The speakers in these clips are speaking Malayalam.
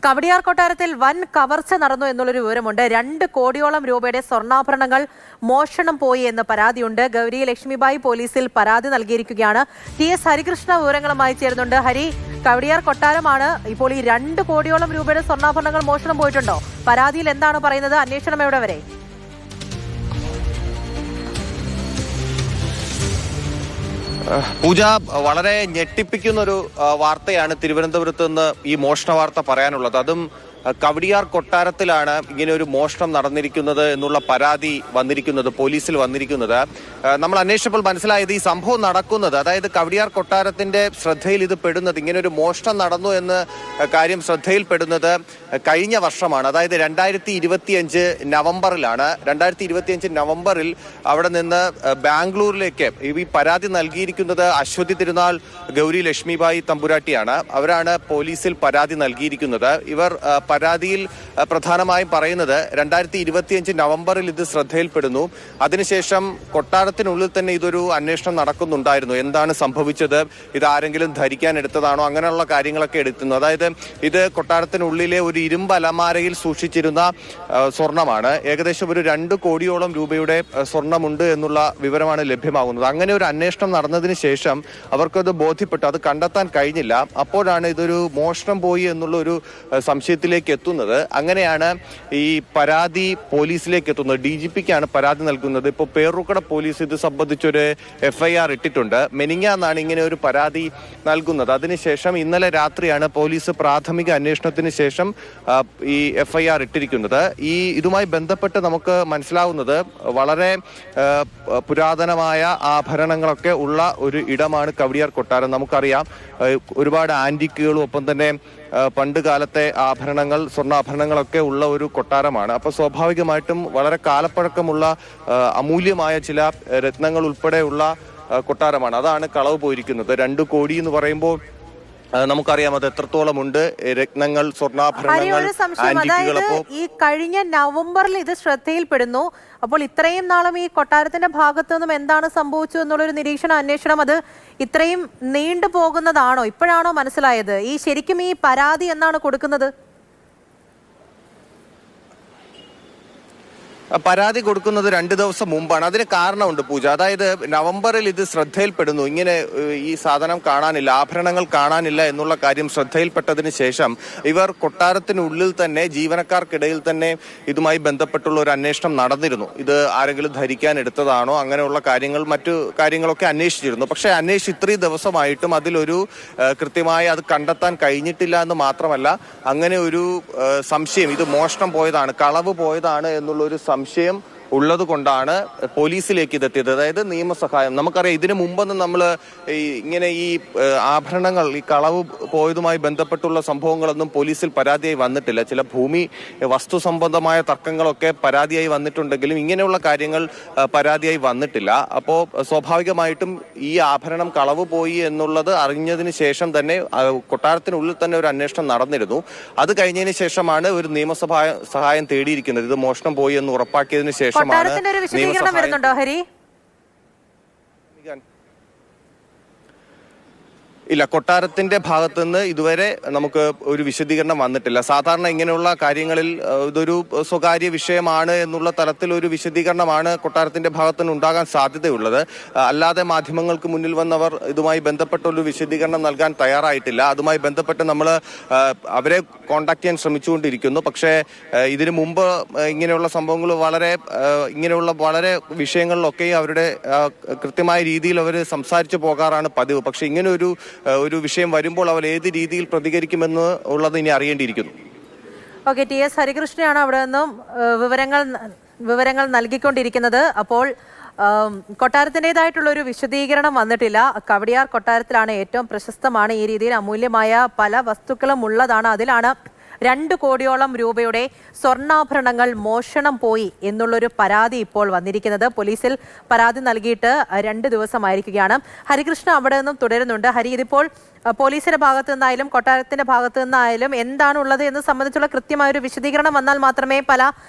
കവടിയാർ കൊട്ടാരത്തിൽ വൻ കവർച്ച നടന്നു എന്നുള്ളൊരു വിവരമുണ്ട്. 2 കോടിയോളം രൂപയുടെ സ്വർണ്ണാഭരണങ്ങൾ മോഷണം പോയി എന്ന് പരാതിയുണ്ട്. ഗൗരി ലക്ഷ്മിബായി പോലീസിൽ പരാതി നൽകിയിരിക്കുകയാണ്. TS ഹരികൃഷ്ണ വിവരങ്ങളുമായി ചേരുന്നുണ്ട്. ഹരി, കവടിയാർ കൊട്ടാരമാണ്. ഇപ്പോൾ ഈ 2 കോടിയോളം രൂപയുടെ സ്വർണ്ണാഭരണങ്ങൾ മോഷണം പോയിട്ടുണ്ടോ? പരാതിയിൽ എന്താണ് പറയുന്നത്? അന്വേഷണം എവിടെ വരെ? പൂജ, വളരെ ഞെട്ടിപ്പിക്കുന്ന ഒരു വാർത്തയാണ് തിരുവനന്തപുരത്ത് നിന്ന് ഈ മോഷണ വാർത്ത പറയാനുള്ളത്. അതും കവടിയാർ കൊട്ടാരത്തിലാണ് ഇങ്ങനെ ഒരു മോഷണം നടന്നിരിക്കുന്നത് എന്നുള്ള പരാതി വന്നിരിക്കുന്നത്, പോലീസിൽ വന്നിരിക്കുന്നത്. നമ്മൾ അന്വേഷിച്ചപ്പോൾ മനസ്സിലായത് ഈ സംഭവം നടക്കുന്നത്, അതായത് കവടിയാർ കൊട്ടാരത്തിന്റെ ശ്രദ്ധയിൽ ഇത് പെടുന്നത്, ഇങ്ങനെ ഒരു മോഷണം നടന്നു എന്ന് കാര്യം ശ്രദ്ധയിൽപ്പെടുന്നത് കഴിഞ്ഞ വർഷമാണ്. അതായത് 2025 നവംബറിലാണ്. 2025 നവംബറിൽ അവിടെ നിന്ന് ബാംഗ്ലൂരിലേക്ക് ഈ പരാതി നൽകിയിരിക്കുന്നത് അശ്വതി തിരുനാൾ ഗൗരി ലക്ഷ്മിബായി തമ്പുരാട്ടിയാണ്. അവരാണ് പോലീസിൽ പരാതി നൽകിയിരിക്കുന്നത്. ഇവർ പരാതിയിൽ പ്രധാനമായും പറയുന്നത് 2025 നവംബറിൽ ഇത് ശ്രദ്ധയിൽപ്പെടുന്നു. അതിനുശേഷം കൊട്ടാരത്തിനുള്ളിൽ തന്നെ ഇതൊരു അന്വേഷണം നടക്കുന്നുണ്ടായിരുന്നു. എന്താണ് സംഭവിച്ചത്, ഇത് ആരെങ്കിലും ധരിക്കാൻ എടുത്തതാണോ, അങ്ങനെയുള്ള കാര്യങ്ങളൊക്കെ എടുക്കുന്നു. അതായത് ഇത് കൊട്ടാരത്തിനുള്ളിലെ ഒരു ഇരുമ്പ് അലമാരയിൽ സൂക്ഷിച്ചിരുന്ന സ്വർണമാണ്. ഏകദേശം ഒരു 2 കോടിയോളം രൂപയുടെ സ്വർണമുണ്ട് എന്നുള്ള വിവരമാണ് ലഭ്യമാകുന്നത്. അങ്ങനെ ഒരു അന്വേഷണം നടന്നതിന് ശേഷം അവർക്കത് ബോധ്യപ്പെട്ടു, അത് കണ്ടെത്താൻ കഴിഞ്ഞില്ല. അപ്പോഴാണ് ഇതൊരു മോഷണം പോയി എന്നുള്ള ഒരു സംശയത്തിലേക്ക് എത്തുന്നത്. അങ്ങനെയാണ് ഈ പരാതി പോലീസിലേക്ക് എത്തുന്നത്. DGPക്കാണ് പരാതി നൽകുന്നത്. ഇപ്പോൾ പേരൂർക്കട പോലീസ് ഇത് സംബന്ധിച്ചൊരു FIR ഇട്ടിട്ടുണ്ട്. മെനിങ്ങാന്നാണ് ഇങ്ങനെ ഒരു പരാതി നൽകുന്നത്. അതിനുശേഷം ഇന്നലെ രാത്രിയാണ് പോലീസ് പ്രാഥമിക അന്വേഷണത്തിന് ശേഷം ഈ FIR ഇട്ടിരിക്കുന്നത്. ഇതുമായി ബന്ധപ്പെട്ട് നമുക്ക് മനസ്സിലാവുന്നത് വളരെ പുരാതനമായ ആഭരണങ്ങളൊക്കെ ഉള്ള ഒരു ഇടമാണ് കവടിയാർ കൊട്ടാരം. നമുക്കറിയാം, ഒരുപാട് ആന്റിക്കുകളും ഒപ്പം തന്നെ പണ്ട് കാലത്തെ ആഭരണങ്ങൾ, സ്വർണ്ണാഭരണങ്ങളൊക്കെ ഉള്ള ഒരു കൊട്ടാരമാണ്. അപ്പോൾ സ്വാഭാവികമായിട്ടും വളരെ കാലപ്പഴക്കമുള്ള അമൂല്യമായ ചില രത്നങ്ങൾ ഉൾപ്പെടെയുള്ള കൊട്ടാരമാണ്. അതാണ് കളവ് പോയിരിക്കുന്നത്. 2 കോടി എന്ന് പറയുമ്പോൾ നമുക്കറിയാം അത് എത്രത്തോളം ഉണ്ട്. രത്നങ്ങൾ, സ്വർണ്ണാഭരണങ്ങൾ, ആന്റിക്കുകൾ. ഈ കഴിഞ്ഞ നവംബറിൽ ഇത് ശ്രദ്ധയിൽപ്പെടുന്നു. അപ്പോൾ ഇത്രയും നാളും ഈ കൊട്ടാരത്തിന്റെ ഭാഗത്തു നിന്നും എന്താണ് സംഭവിച്ചു എന്നുള്ളൊരു നിരീക്ഷണം, അന്വേഷണം അത് ഇത്രയും നീണ്ടു പോകുന്നതാണോ? ഇപ്പോഴാണോ മനസ്സിലായത്? ശരിക്കും ഈ പരാതി എന്നാണ് കൊടുക്കുന്നത്? പരാതി കൊടുക്കുന്നത് 2 ദിവസം മുമ്പാണ്. അതിന് കാരണമുണ്ട് പൂജ. അതായത് നവംബറിൽ ഇത് ശ്രദ്ധയിൽപ്പെടുന്നു, ഇങ്ങനെ ഈ സാധനം കാണാനില്ല, ആഭരണങ്ങൾ കാണാനില്ല എന്നുള്ള കാര്യം ശ്രദ്ധയിൽപ്പെട്ടതിന് ശേഷം ഇവർ കൊട്ടാരത്തിനുള്ളിൽ തന്നെ, ജീവനക്കാർക്കിടയിൽ തന്നെ ഇതുമായി ബന്ധപ്പെട്ടുള്ള ഒരു അന്വേഷണം നടന്നിരുന്നു. ഇത് ആരെങ്കിലും ധരിക്കാൻ എടുത്തതാണോ, അങ്ങനെയുള്ള കാര്യങ്ങൾ, മറ്റു കാര്യങ്ങളൊക്കെ അന്വേഷിച്ചിരുന്നു. പക്ഷേ അന്വേഷിച്ച് ഇത്രയും ദിവസമായിട്ടും അതിലൊരു കൃത്യമായി അത് കണ്ടെത്താൻ കഴിഞ്ഞിട്ടില്ല എന്ന് മാത്രമല്ല, അങ്ങനെ ഒരു സംശയം, ഇത് മോഷണം പോയതാണ്, കളവ് പോയതാണ് എന്നുള്ളൊരു സംശയം ഉള്ളത് കൊണ്ടാണ് പോലീസിലേക്ക് ഇതെത്തിയത്. അതായത് നിയമസഹായം. നമുക്കറിയാം, ഇതിനു മുമ്പൊന്നും നമ്മൾ ഇങ്ങനെ ഈ ആഭരണങ്ങൾ, ഈ കളവ് പോയതുമായി ബന്ധപ്പെട്ടുള്ള സംഭവങ്ങളൊന്നും പോലീസിൽ പരാതിയായി വന്നിട്ടില്ല. ചില ഭൂമി വസ്തു സംബന്ധമായ തർക്കങ്ങളൊക്കെ പരാതിയായി വന്നിട്ടുണ്ടെങ്കിലും ഇങ്ങനെയുള്ള കാര്യങ്ങൾ പരാതിയായി വന്നിട്ടില്ല. അപ്പോൾ സ്വാഭാവികമായിട്ടും ഈ ആഭരണം കളവ് പോയി എന്നുള്ളത് അറിഞ്ഞതിന് ശേഷം തന്നെ കൊട്ടാരത്തിനുള്ളിൽ തന്നെ ഒരു അന്വേഷണം നടന്നിരുന്നു. അത് കഴിഞ്ഞതിന് ശേഷമാണ് ഒരു നിയമസഹായം തേടിയിരിക്കുന്നത്. ഇത് മോഷണം പോയി എന്ന് ഉറപ്പാക്കിയതിനു ശേഷം ഒരു വിശദീകരണം വരുന്നുണ്ടോ ഹരി? ഇല്ല, കൊട്ടാരത്തിന്റെ ഭാഗത്തുനിന്ന് ഇതുവരെ നമുക്ക് ഒരു വിശദീകരണം വന്നിട്ടില്ല. സാധാരണ ഇങ്ങനെയുള്ള കാര്യങ്ങളിൽ ഇതൊരു സ്വകാര്യ വിഷയമാണ് എന്നുള്ള തലത്തിൽ ഒരു വിശദീകരണമാണ് കൊട്ടാരത്തിന്റെ ഭാഗത്തുനിന്ന് ഉണ്ടാകാൻ സാധ്യതയുള്ളത്. അല്ലാതെ മാധ്യമങ്ങൾക്ക് മുന്നിൽ വന്നവർ ഇതുമായി ബന്ധപ്പെട്ടൊരു വിശദീകരണം നൽകാൻ തയ്യാറായിട്ടില്ല. അതുമായി ബന്ധപ്പെട്ട് നമ്മൾ അവരെ കോൺടാക്ട് ചെയ്യാൻ ശ്രമിച്ചുകൊണ്ടിരിക്കുന്നു. പക്ഷേ ഇതിനു മുമ്പ് ഇങ്ങനെയുള്ള സംഭവങ്ങൾ ഇങ്ങനെയുള്ള വളരെ വിഷയങ്ങളിലൊക്കെ അവരുടെ കൃത്യമായ രീതിയിൽ അവർ സംസാരിച്ചു പോകാറാണ് പതിവ്. പക്ഷെ ഇങ്ങനെ ഒരു വിഷയം വരുമ്പോൾ അവർ ഏത് രീതിയിൽ പ്രതികരിക്കുമെന്ന് ഉള്ളത് ഇനി അറിയേണ്ടിയിരിക്കുന്നു. ഓക്കെ, TS ഹരികൃഷ്ണയാണ് അവിടെ നിന്നും വിവരങ്ങൾ നൽകിക്കൊണ്ടിരിക്കുന്നത്. അപ്പോൾ കൊട്ടാരത്തിൻ്റെതായിട്ടുള്ള ഒരു വിശദീകരണം വന്നിട്ടില്ല. കവടിയാർ കൊട്ടാരത്തിലാണ്, ഏറ്റവും പ്രശസ്തമാണ്, ഈ രീതിയിൽ അമൂല്യമായ പല വസ്തുക്കളും ഉള്ളതാണ്. അതിലാണ് 2 കോടിയോളം രൂപയുടെ സ്വർണ്ണാഭരണങ്ങൾ മോഷണം പോയി എന്നുള്ളൊരു പരാതി ഇപ്പോൾ വന്നിരിക്കുന്നത്. പോലീസിൽ പരാതി നൽകിയിട്ട് 2 ദിവസമായിരിക്കുകയാണ്. ഹരികൃഷ്ണ അവിടെ നിന്നും തുടരുന്നുണ്ട്. ഹരി, ഇതിപ്പോൾ പോലീസിന്റെ ഭാഗത്തു നിന്നായാലും കൊട്ടാരത്തിന്റെ ഭാഗത്തു നിന്നായാലും എന്താണുള്ളത് എന്ന് സംബന്ധിച്ചുള്ള കൃത്യമായ ഒരു വിശദീകരണം വന്നാൽ മാത്രമേ പല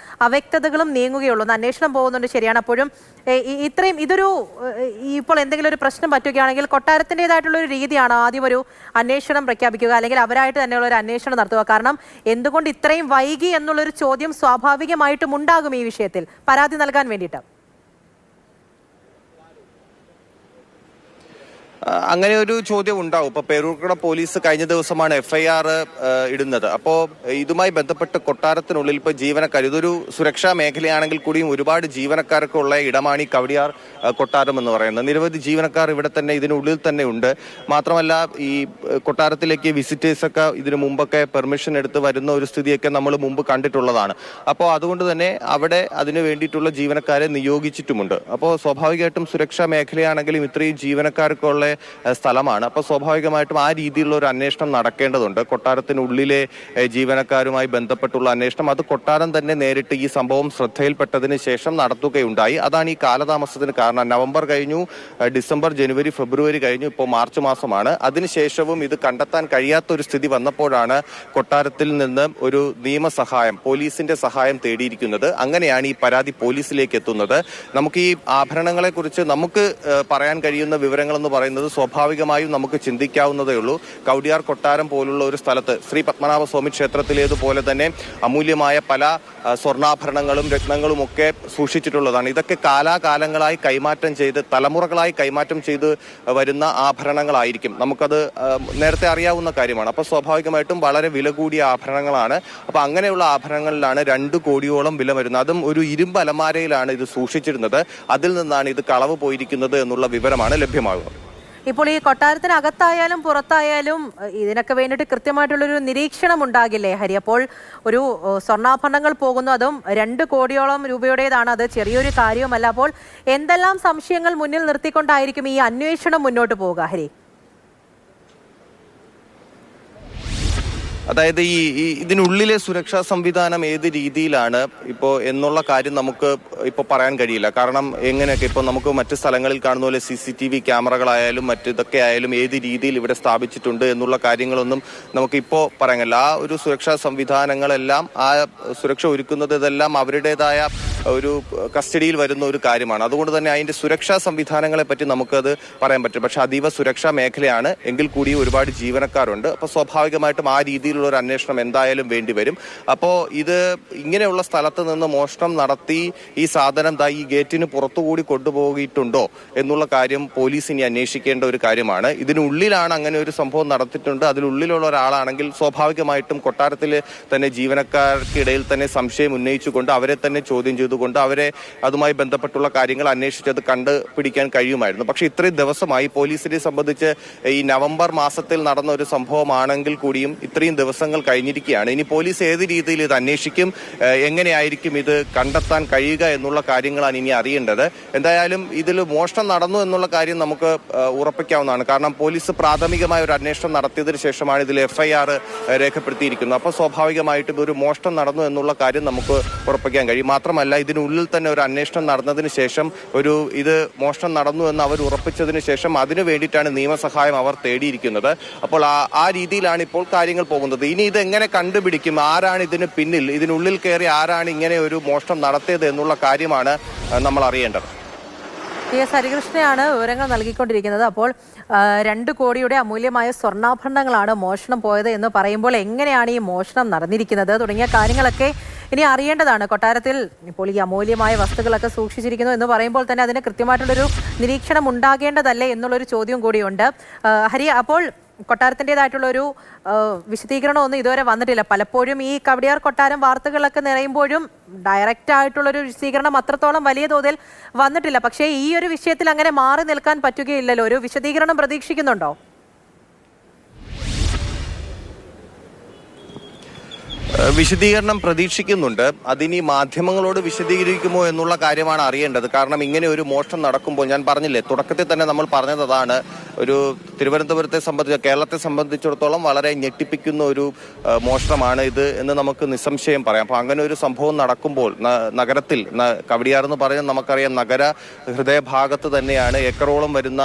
അവ്യക്തതകളും നീങ്ങുകയുള്ളൂ. അന്വേഷണം പോകുന്നുണ്ട്, ശരിയാണ്. അപ്പോഴും ഇത്രയും ഇതൊരു ഇപ്പോൾ എന്തെങ്കിലും ഒരു പ്രശ്നം പറ്റുകയാണെങ്കിൽ കൊട്ടാരത്തിൻ്റെതായിട്ടുള്ള ഒരു രീതിയാണ് ആദ്യം ഒരു അന്വേഷണം പ്രഖ്യാപിക്കുക, അല്ലെങ്കിൽ അവരായിട്ട് തന്നെയുള്ള ഒരു അന്വേഷണം നടത്തുക. കാരണം എന്തുകൊണ്ട് ഇത്രയും വൈകി എന്നുള്ളൊരു ചോദ്യം സ്വാഭാവികമായിട്ടും ഉണ്ടാകും ഈ വിഷയത്തിൽ പരാതി നൽകാൻ വേണ്ടിയിട്ട്. അങ്ങനെ ഒരു ചോദ്യം ഉണ്ടാവും. ഇപ്പൊ പേരൂർക്കട പോലീസ് കഴിഞ്ഞ ദിവസമാണ് FIR ഇടുന്നത്. അപ്പോൾ ഇതുമായി ബന്ധപ്പെട്ട് കൊട്ടാരത്തിനുള്ളിൽ ഇപ്പൊ ജീവനക്കാർ, ഇതൊരു സുരക്ഷാ മേഖലയാണെങ്കിൽ കൂടിയും ഒരുപാട് ജീവനക്കാരൊക്കെ ഉള്ള ഇടമാണ് ഈ കവടിയാർ കൊട്ടാരം എന്ന് പറയുന്നത്. നിരവധി ജീവനക്കാർ ഇവിടെ തന്നെ ഇതിനുള്ളിൽ തന്നെ ഉണ്ട്. മാത്രമല്ല ഈ കൊട്ടാരത്തിലേക്ക് വിസിറ്റേഴ്സൊക്കെ ഇതിനു മുമ്പൊക്കെ പെർമിഷൻ എടുത്ത് വരുന്ന ഒരു സ്ഥിതിയൊക്കെ നമ്മൾ മുമ്പ് കണ്ടിട്ടുള്ളതാണ്. അപ്പോൾ അതുകൊണ്ട് തന്നെ അവിടെ അതിനു വേണ്ടിയിട്ടുള്ള ജീവനക്കാരെ നിയോഗിച്ചിട്ടുമുണ്ട്. അപ്പോൾ സ്വാഭാവികമായിട്ടും സുരക്ഷാ മേഖലയാണെങ്കിലും ഇത്രയും ജീവനക്കാരൊക്കെ ഉള്ള സ്ഥലമാണ്. അപ്പോൾ സ്വാഭാവികമായിട്ടും ആ രീതിയിലുള്ള ഒരു അന്വേഷണം നടക്കേണ്ടതുണ്ട്. കൊട്ടാരത്തിനുള്ളിലെ ജീവനക്കാരുമായി ബന്ധപ്പെട്ടുള്ള അന്വേഷണം അത് കൊട്ടാരം തന്നെ നേരിട്ട് ഈ സംഭവം ശ്രദ്ധയിൽപ്പെട്ടതിന് ശേഷം നടത്തുകയുണ്ടായി. അതാണ് ഈ കാലതാമസത്തിന് കാരണം. നവംബർ കഴിഞ്ഞു, ഡിസംബർ, ജനുവരി, ഫെബ്രുവരി കഴിഞ്ഞു, ഇപ്പോൾ മാർച്ച് മാസമാണ്. അതിനുശേഷവും ഇത് കണ്ടെത്താൻ കഴിയാത്ത ഒരു സ്ഥിതി വന്നപ്പോഴാണ് കൊട്ടാരത്തിൽ നിന്ന് ഒരു നിയമസഹായം, പോലീസിന്റെ സഹായം തേടിയിരിക്കുന്നത്. അങ്ങനെയാണ് ഈ പരാതി പോലീസിലേക്ക് എത്തുന്നത്. നമുക്ക് ഈ ആഭരണങ്ങളെ കുറിച്ച് നമുക്ക് പറയാൻ കഴിയുന്ന വിവരങ്ങളെന്ന് പറയുന്നത് സ്വാഭാവികമായും നമുക്ക് ചിന്തിക്കാവുന്നതേ ഉള്ളൂ. കവടിയാർ കൊട്ടാരം പോലുള്ള ഒരു സ്ഥലത്ത് ശ്രീ പത്മനാഭസ്വാമി ക്ഷേത്രത്തിലേതുപോലെ തന്നെ അമൂല്യമായ പല സ്വർണ്ണാഭരണങ്ങളും രത്നങ്ങളും ഒക്കെ സൂക്ഷിച്ചിട്ടുള്ളതാണ്. ഇതൊക്കെ കാലാകാലങ്ങളായി കൈമാറ്റം ചെയ്ത്, തലമുറകളായി കൈമാറ്റം ചെയ്ത് വരുന്ന ആഭരണങ്ങളായിരിക്കും. നമുക്കത് നേരത്തെ അറിയാവുന്ന കാര്യമാണ്. അപ്പോൾ സ്വാഭാവികമായിട്ടും വളരെ വില കൂടിയ ആഭരണങ്ങളാണ്. അപ്പോൾ അങ്ങനെയുള്ള ആഭരണങ്ങളിലാണ് 2 കോടിയോളം വില വരുന്നത്. അതും ഒരു ഇരുമ്പ് അലമാരയിലാണ് ഇത് സൂക്ഷിച്ചിരുന്നത്. അതിൽ നിന്നാണ് ഇത് കളവ് പോയിരിക്കുന്നത് എന്നുള്ള വിവരമാണ് ലഭ്യമാകുന്നത്. ഇപ്പോൾ ഈ കൊട്ടാരത്തിനകത്തായാലും പുറത്തായാലും ഇതിനൊക്കെ വേണ്ടിയിട്ട് കൃത്യമായിട്ടുള്ളൊരു നിരീക്ഷണം ഉണ്ടാകില്ലേ ഹരി? അപ്പോൾ ഒരു സ്വർണ്ണാഭരണങ്ങൾ പോകുന്നു, അതും 2 കോടിയോളം രൂപയുടേതാണ്. അത് ചെറിയൊരു കാര്യവുമല്ല. അപ്പോൾ എന്തെല്ലാം സംശയങ്ങൾ മുന്നിൽ നിർത്തിക്കൊണ്ടായിരിക്കും ഈ അന്വേഷണം മുന്നോട്ട് പോവുക ഹരി? അതായത് ഇതിനുള്ളിലെ സുരക്ഷാ സംവിധാനം ഏത് രീതിയിലാണ് ഇപ്പോൾ എന്നുള്ള കാര്യം നമുക്ക് ഇപ്പോൾ പറയാൻ കഴിയില്ല. കാരണം എങ്ങനെയൊക്കെ ഇപ്പോൾ നമുക്ക് മറ്റ് സ്ഥലങ്ങളിൽ കാണുന്ന പോലെ CCTV ക്യാമറകളായാലും മറ്റിതൊക്കെ ആയാലും ഏത് രീതിയിൽ ഇവിടെ സ്ഥാപിച്ചിട്ടുണ്ട് എന്നുള്ള കാര്യങ്ങളൊന്നും നമുക്കിപ്പോൾ പറയാൻ കഴിയില്ല. ആ ഒരു സുരക്ഷാ സംവിധാനങ്ങളെല്ലാം, ആ സുരക്ഷ ഒരുക്കുന്നത് ഇതെല്ലാം അവരുടേതായ ഒരു കസ്റ്റഡിയിൽ വരുന്ന ഒരു കാര്യമാണ്. അതുകൊണ്ട് തന്നെ അതിന്റെ സുരക്ഷാ സംവിധാനങ്ങളെ പറ്റി നമുക്കത് പറയാൻ പറ്റും. പക്ഷെ അതീവ സുരക്ഷാ മേഖലയാണ് എങ്കിൽ കൂടി ഒരുപാട് ജീവനക്കാരുണ്ട്. അപ്പോൾ സ്വാഭാവികമായിട്ടും ആ രീതിയിലുള്ള ഒരു അന്വേഷണം എന്തായാലും വേണ്ടിവരും. അപ്പോൾ ഇത് ഇങ്ങനെയുള്ള സ്ഥലത്ത് നിന്ന് മോഷണം നടത്തി ഈ സാധനം ഈ ഗേറ്റിന് പുറത്തുകൂടി കൊണ്ടുപോയിട്ടുണ്ടോ എന്നുള്ള കാര്യം പോലീസ് ഇനി അന്വേഷിക്കേണ്ട ഒരു കാര്യമാണ്. ഇതിനുള്ളിലാണ് അങ്ങനെ ഒരു സംഭവം നടത്തിയിട്ടുണ്ട്. അതിനുള്ളിലുള്ള ഒരാളാണെങ്കിൽ സ്വാഭാവികമായിട്ടും കൊട്ടാരത്തിൽ തന്നെ ജീവനക്കാർക്കിടയിൽ തന്നെ സംശയം ഉന്നയിച്ചുകൊണ്ട് അവരെ തന്നെ ചോദ്യം ചെയ്തുകൊണ്ട് അവരെ അതുമായി ബന്ധപ്പെട്ടുള്ള കാര്യങ്ങൾ അന്വേഷിച്ചത് കണ്ടുപിടിക്കാൻ കഴിയുമായിരുന്നു. പക്ഷെ ഇത്രയും ദിവസമായി പോലീസിനെ സംബന്ധിച്ച് ഈ നവംബർ മാസത്തിൽ നടന്ന ഒരു സംഭവമാണെങ്കിൽ കൂടിയും ഇത്രയും ദിവസങ്ങൾ കഴിഞ്ഞിരിക്കുകയാണ്. ഇനി പോലീസ് ഏത് രീതിയിൽ ഇത് അന്വേഷിക്കും, എങ്ങനെയായിരിക്കും ഇത് കണ്ടെത്താൻ കഴിയുക എന്നുള്ള കാര്യങ്ങളാണ് ഇനി അറിയേണ്ടത്. എന്തായാലും ഇതിൽ മോഷണം നടന്നു എന്നുള്ള കാര്യം നമുക്ക് ഉറപ്പിക്കാവുന്നതാണ്. കാരണം പോലീസ് പ്രാഥമികമായ ഒരു അന്വേഷണം നടത്തിയതിനു ശേഷമാണ് ഇതിൽ FIR രേഖപ്പെടുത്തിയിരിക്കുന്നത്. അപ്പോൾ സ്വാഭാവികമായിട്ടും ഒരു മോഷണം നടന്നു എന്നുള്ള കാര്യം നമുക്ക് ഉറപ്പിക്കാൻ കഴിയും. മാത്രമല്ല ഇതിനുള്ളിൽ തന്നെ ഒരു അന്വേഷണം നടന്നതിന് ശേഷം ഇത് മോഷണം നടന്നു എന്ന് അവർ ഉറപ്പിച്ചതിന് ശേഷം അതിനു വേണ്ടിയിട്ടാണ് നിയമസഹായം അവർ തേടിയിരിക്കുന്നത്. അപ്പോൾ ആ രീതിയിലാണ് ഇപ്പോൾ കാര്യങ്ങൾ പോകുന്നത്. ഇനി ഇത് എങ്ങനെ കണ്ടുപിടിക്കും, ആരാണ് ഇതിന് പിന്നിൽ, ഇതിനുള്ളിൽ കയറി ആരാണ് ഇങ്ങനെ ഒരു മോഷണം നടത്തിയത് എന്നുള്ള കാര്യമാണ് നമ്മൾ അറിയേണ്ടത്. TS ഹരികൃഷ്ണയാണ് വിവരങ്ങൾ നൽകിക്കൊണ്ടിരിക്കുന്നത്. അപ്പോൾ 2 കോടിയുടെ അമൂല്യമായ സ്വർണ്ണാഭരണങ്ങളാണ് മോഷണം പോയത് എന്ന് പറയുമ്പോൾ എങ്ങനെയാണ് ഈ മോഷണം നടന്നിരിക്കുന്നത് തുടങ്ങിയ കാര്യങ്ങളൊക്കെ ഇനി അറിയേണ്ടതാണ്. കൊട്ടാരത്തിൽ ഇപ്പോൾ ഈ അമൂല്യമായ വസ്തുക്കളൊക്കെ സൂക്ഷിച്ചിരിക്കുന്നു എന്ന് പറയുമ്പോൾ തന്നെ അതിന് കൃത്യമായിട്ടുള്ളൊരു നിരീക്ഷണം ഉണ്ടാകേണ്ടതല്ലേ എന്നുള്ളൊരു ചോദ്യം കൂടിയുണ്ട് ഹരി. അപ്പോൾ കൊട്ടാരത്തിൻ്റെതായിട്ടുള്ളൊരു വിശദീകരണമൊന്നും ഇതുവരെ വന്നിട്ടില്ല. പലപ്പോഴും ഈ കവടിയാർ കൊട്ടാരം വാർത്തകളൊക്കെ നിറയുമ്പോഴും ഡയറക്റ്റ് ആയിട്ടുള്ളൊരു വിശദീകരണം അത്രത്തോളം വലിയ തോതിൽ വന്നിട്ടില്ല. പക്ഷേ ഈ ഒരു വിഷയത്തിൽ അങ്ങനെ മാറി നിൽക്കാൻ പറ്റുകയില്ലല്ലോ. ഒരു വിശദീകരണം പ്രതീക്ഷിക്കുന്നുണ്ടോ? വിശദീകരണം പ്രതീക്ഷിക്കുന്നുണ്ട്. അതിനി മാധ്യമങ്ങളോട് വിശദീകരിക്കുമോ എന്നുള്ള കാര്യമാണ് അറിയേണ്ടത്. കാരണം ഇങ്ങനെ ഒരു മോഷണം നടക്കുമ്പോൾ ഞാൻ പറഞ്ഞില്ലേ, തുടക്കത്തിൽ തന്നെ നമ്മൾ പറഞ്ഞത് അതാണ്, ഒരു തിരുവനന്തപുരത്തെ കേരളത്തെ സംബന്ധിച്ചിടത്തോളം വളരെ ഞെട്ടിപ്പിക്കുന്ന ഒരു മോഷണമാണ് ഇത് എന്ന് നമുക്ക് നിസ്സംശയം പറയാം. അപ്പോൾ അങ്ങനെ ഒരു സംഭവം നടക്കുമ്പോൾ നഗരത്തിൽ കവടിയാർ എന്ന് പറയുന്നത് നമുക്കറിയാം നഗര ഹൃദയഭാഗത്ത് തന്നെയാണ്, ഏക്കറോളം വരുന്ന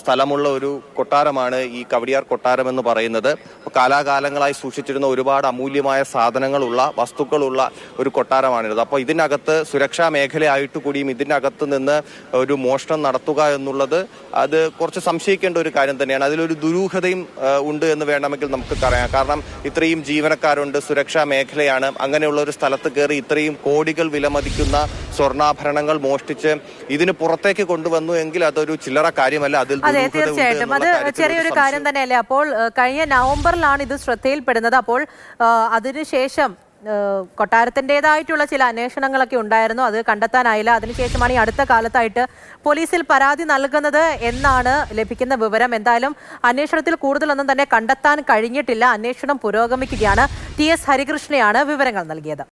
സ്ഥലമുള്ള ഒരു കൊട്ടാരമാണ് ഈ കവടിയാർ കൊട്ടാരം എന്ന് പറയുന്നത്. കാലാകാലങ്ങളായി സൂക്ഷിച്ചിരുന്ന ഒരുപാട് അമൂല്യമായ സാധനങ്ങളുള്ള വസ്തുക്കളുള്ള ഒരു കൊട്ടാരമാണിത്. അപ്പോൾ ഇതിനകത്ത് സുരക്ഷാ മേഖലയായിട്ട് കൂടിയും ഇതിനകത്ത് നിന്ന് ഒരു മോഷണം നടത്തുക എന്നുള്ളത് അത് കുറച്ച് സംശയിക്കേണ്ട ഒരു കാര്യം തന്നെയാണ്. അതിലൊരു ദുരൂഹതയും ഉണ്ട് എന്ന് വേണമെങ്കിൽ നമുക്ക് പറയാം. കാരണം ഇത്രയും ജീവനക്കാരുണ്ട്, സുരക്ഷാ മേഖലയാണ്, അങ്ങനെയുള്ള ഒരു സ്ഥലത്ത് കയറി ഇത്രയും കോടികൾ വിലമതിക്കുന്ന സ്വർണ്ണാഭരണങ്ങൾ മോഷ്ടിച്ച് ഇതിന് പുറത്തേക്ക് കൊണ്ടുവന്നു എങ്കിൽ അതൊരു ചില്ലറ കാര്യമല്ല. അതിൽ തീർച്ചയായിട്ടും അത് ചെറിയൊരു കാര്യം തന്നെയല്ലേ. അപ്പോൾ കഴിഞ്ഞ നവംബറിലാണ് ഇത് ശ്രദ്ധയിൽപ്പെടുന്നത്. അപ്പോൾ അതിനുശേഷം കൊട്ടാരത്തിൻ്റെതായിട്ടുള്ള ചില അന്വേഷണങ്ങളൊക്കെ ഉണ്ടായിരുന്നു, അത് കണ്ടെത്താനായില്ല. അതിനുശേഷമാണ് ഈ അടുത്ത കാലത്തായിട്ട് പോലീസിൽ പരാതി നൽകുന്നത് എന്നാണ് ലഭിക്കുന്ന വിവരം. എന്തായാലും അന്വേഷണത്തിൽ കൂടുതലൊന്നും തന്നെ കണ്ടെത്താൻ കഴിഞ്ഞിട്ടില്ല. അന്വേഷണം പുരോഗമിക്കുകയാണ്. TS ഹരികൃഷ്ണയാണ് വിവരങ്ങൾ നൽകിയത്.